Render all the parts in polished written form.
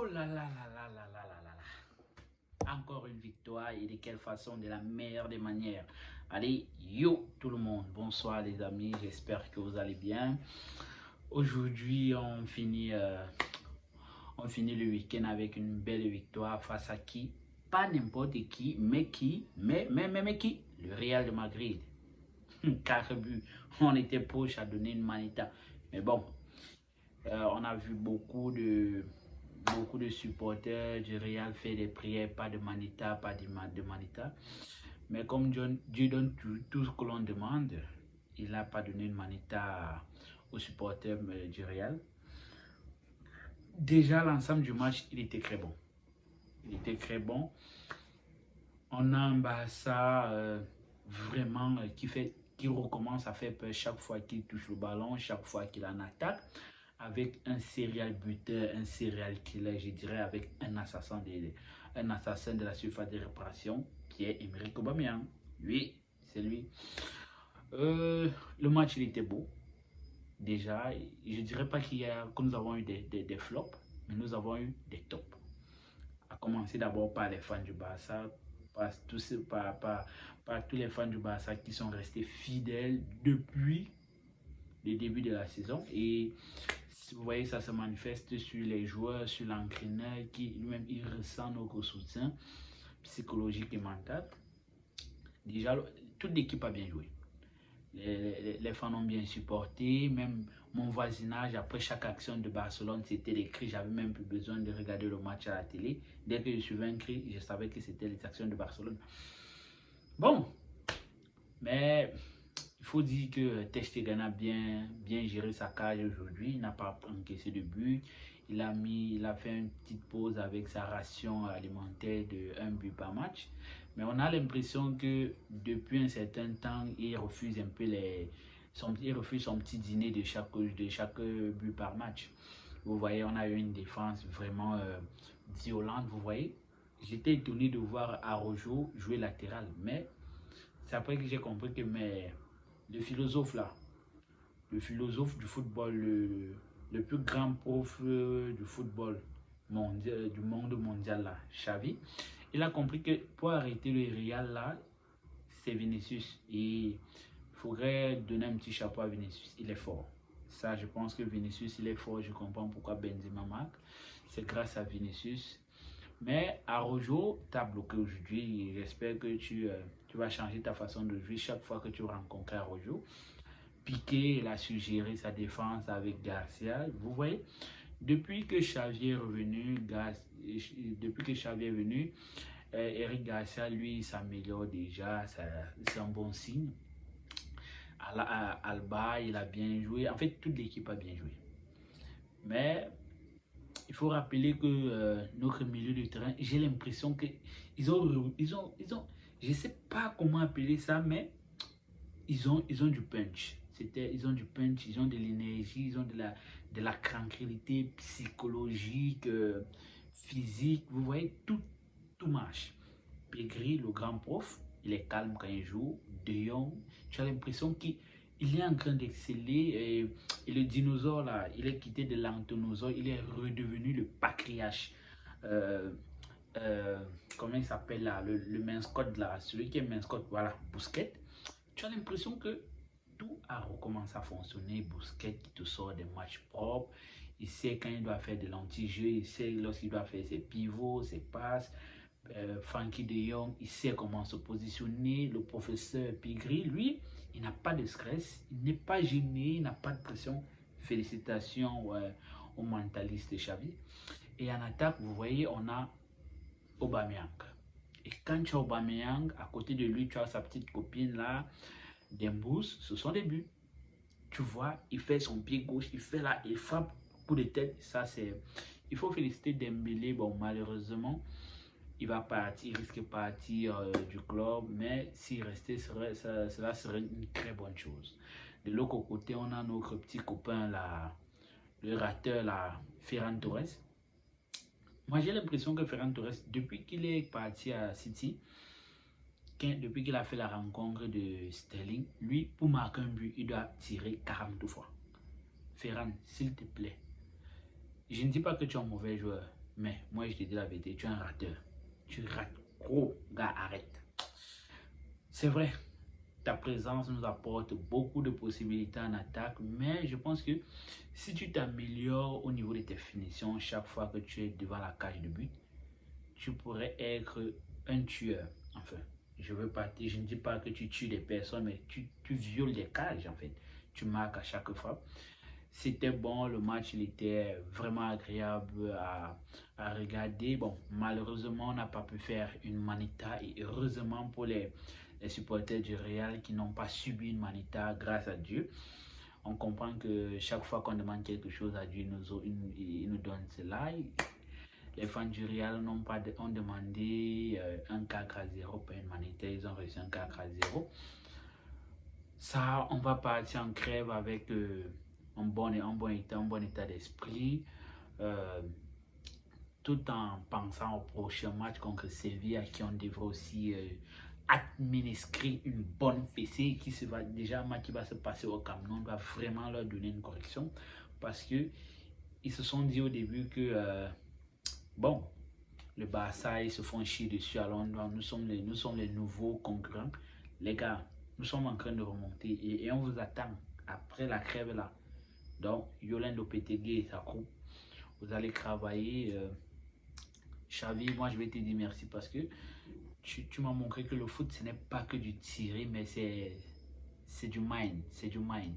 là là là là là là là là là. Encore une victoire et de quelle façon? De la meilleure des manières. Allez, yo tout le monde, bonsoir les amis, j'espère que vous allez bien. Aujourd'hui, on finit le week-end avec une belle victoire face à qui? Pas n'importe qui, mais qui? Mais qui? Le Real de Madrid. 4 buts. On était proche à donner une manita. Mais bon, on a vu beaucoup de supporters du Real faire des prières, pas de manita, pas de manita. Mais comme Dieu donne tout ce que l'on demande, il n'a pas donné une manita aux supporters du Real. Déjà, l'ensemble du match, il était très bon. Il était très bon. On a un Barça vraiment qui recommence à faire peur chaque fois qu'il touche le ballon, chaque fois qu'il en attaque, avec un serial buteur, un serial killer, je dirais, avec un assassin de la surface de réparation, Pierre-Emerick Aubameyang. Oui, c'est lui. Le match, il était beau. Déjà, je dirais pas que nous avons eu des flops, mais nous avons eu des tops. À commencer d'abord par les fans du Barça, par tous les fans du Barça qui sont restés fidèles depuis le début de la saison. Et vous voyez, ça se manifeste sur les joueurs, sur l'entraîneur qui lui-même il ressent notre soutien psychologique et mental. Déjà, toute l'équipe a bien joué. Les fans ont bien supporté, même mon voisinage après chaque action de Barcelone, c'était les cris, j'avais même plus besoin de regarder le match à la télé. Dès que je suis un cri, je savais que c'était les actions de Barcelone. Bon, mais il faut dire que Ter Stegen a bien géré sa cage aujourd'hui, il n'a pas encaissé de but. Il a fait une petite pause avec sa ration alimentaire de 1 but par match. Mais on a l'impression que depuis un certain temps, il refuse un peu son petit dîner de chaque but par match. Vous voyez, on a eu une défense vraiment violente. Vous voyez, j'étais étonné de voir Araujo jouer latéral. Mais c'est après que j'ai compris que le philosophe là, le philosophe du football, le plus grand prof du football mondial, du monde mondial là, Xavi, il a compris que pour arrêter le Real là, c'est Vinicius. Et il faudrait donner un petit chapeau à Vinicius, il est fort. Ça, je pense que Vinicius, il est fort. Je comprends pourquoi Benzema marque. C'est grâce à Vinicius. Mais Araujo t'a bloqué aujourd'hui. J'espère que tu vas changer ta façon de jouer chaque fois que tu rencontres Araujo. Piqué, il a suggéré sa défense avec Garcia. Vous voyez, depuis que Xavi est revenu, Eric Garcia, lui, s'améliore déjà. C'est un bon signe. Alba, il a bien joué. En fait, toute l'équipe a bien joué. Mais il faut rappeler que notre milieu de terrain, j'ai l'impression que ils ont, je sais pas comment appeler ça, mais ils ont du punch. Ils ont du punch, ils ont de l'énergie, ils ont de la tranquillité psychologique, physique. Vous voyez, tout marche. Pedri, le grand prof, il est calme quand il joue. De Jong, tu as l'impression qu'il est en train d'exceller. Et le dinosaure là, il est quitté de l'antonosaure, il est redevenu le patriarche. Comment il s'appelle là, le mascotte là, celui qui est mascotte, voilà, Busquets. Tu as l'impression que tout a recommencé à fonctionner. Busquets qui te sort des matchs propres. Il sait quand il doit faire de l'anti-jeu. Il sait lorsqu'il doit faire ses pivots, ses passes. Frankie de Jong, il sait comment se positionner. Le professeur Pigri, lui, il n'a pas de stress. Il n'est pas gêné. Il n'a pas de pression. Félicitations au mentaliste Xavi. Et en attaque, vous voyez, on a Aubameyang. Et quand tu as Aubameyang, à côté de lui, tu as sa petite copine là, Dembous, ce sont des buts. Tu vois, il fait son pied gauche, il frappe coup de tête. Ça, c'est. Il faut féliciter Dembélé. Bon, malheureusement, il va partir, il risque de partir du club, mais s'il restait, cela serait une très bonne chose. De l'autre côté, on a notre petit copain là, le rateur là, Ferran Torres. Moi, j'ai l'impression que Ferran Torres, depuis qu'il est parti à City, depuis qu'il a fait la rencontre de Sterling, lui, pour marquer un but, il doit tirer 40 fois. Ferran, s'il te plaît. Je ne dis pas que tu es un mauvais joueur, Mais moi, je te dis la vérité, tu es un rateur. Tu rates. Gros, gars, arrête. C'est vrai, ta présence nous apporte beaucoup de possibilités en attaque, mais je pense que si tu t'améliores au niveau de tes finitions chaque fois que tu es devant la cage de but, tu pourrais être un tueur. Enfin, je ne dis pas que tu tues des personnes, mais tu violes des cages en fait. Tu marques à chaque fois. C'était bon, le match il était vraiment agréable à regarder. Bon, malheureusement, on n'a pas pu faire une manita et heureusement pour les supporters du Real qui n'ont pas subi une manita, grâce à Dieu. On comprend que chaque fois qu'on demande quelque chose à Dieu, il nous donne cela. Les fans du Real ont demandé un 4-0 pour une manita, ils ont reçu un 4-0. Ça, on va partir en crève avec un bon état d'esprit, euh, tout en pensant au prochain match contre Séville, à qui on devrait aussi administrer une bonne fessée, déjà un match qui va se passer au Camp Nou. On doit vraiment leur donner une correction, parce que ils se sont dit au début que bon, le Barça, ils se font chier dessus à Londres, nous sommes les nouveaux concurrents. Les gars, nous sommes en train de remonter et on vous attend après la crève là. Donc, Yolande Lopetegui et sa coupe, vous allez travailler. Xavi, moi je vais te dire merci parce que tu m'as montré que le foot, ce n'est pas que du tirer, mais c'est du mind. C'est du mind.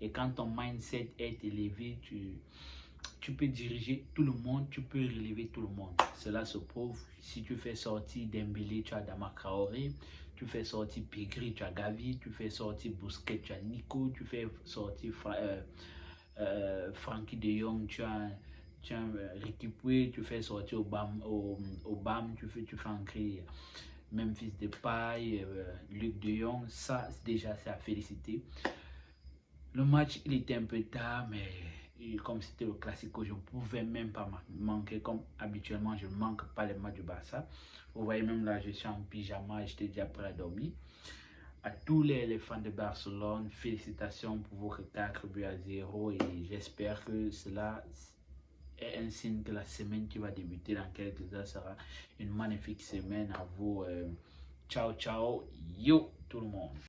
Et quand ton mindset est élevé, tu peux diriger tout le monde, tu peux relever tout le monde. Cela se prouve. Si tu fais sortir Dembélé, tu as Adama Traoré. Tu fais sortir Pedri, tu as Gavi. Tu fais sortir Busquets, tu as Nico. Tu fais sortir Frankie de Jong, tu as Ricky Poué. Tu fais sortir Obama, tu fais entrer Memphis Depay, Luc de Jong. Ça, déjà, c'est à féliciter. Le match, il était un peu tard, mais comme c'était le classico, je ne pouvais même pas manquer. Comme habituellement, je ne manque pas les matchs du Barça. Vous voyez, même là, je suis en pyjama et j'étais déjà prêt à dormir. À tous les fans de Barcelone, félicitations pour votre 4-0 et j'espère que cela est un signe que la semaine qui va débuter dans quelques heures sera une magnifique semaine à vous. Ciao, ciao, yo tout le monde.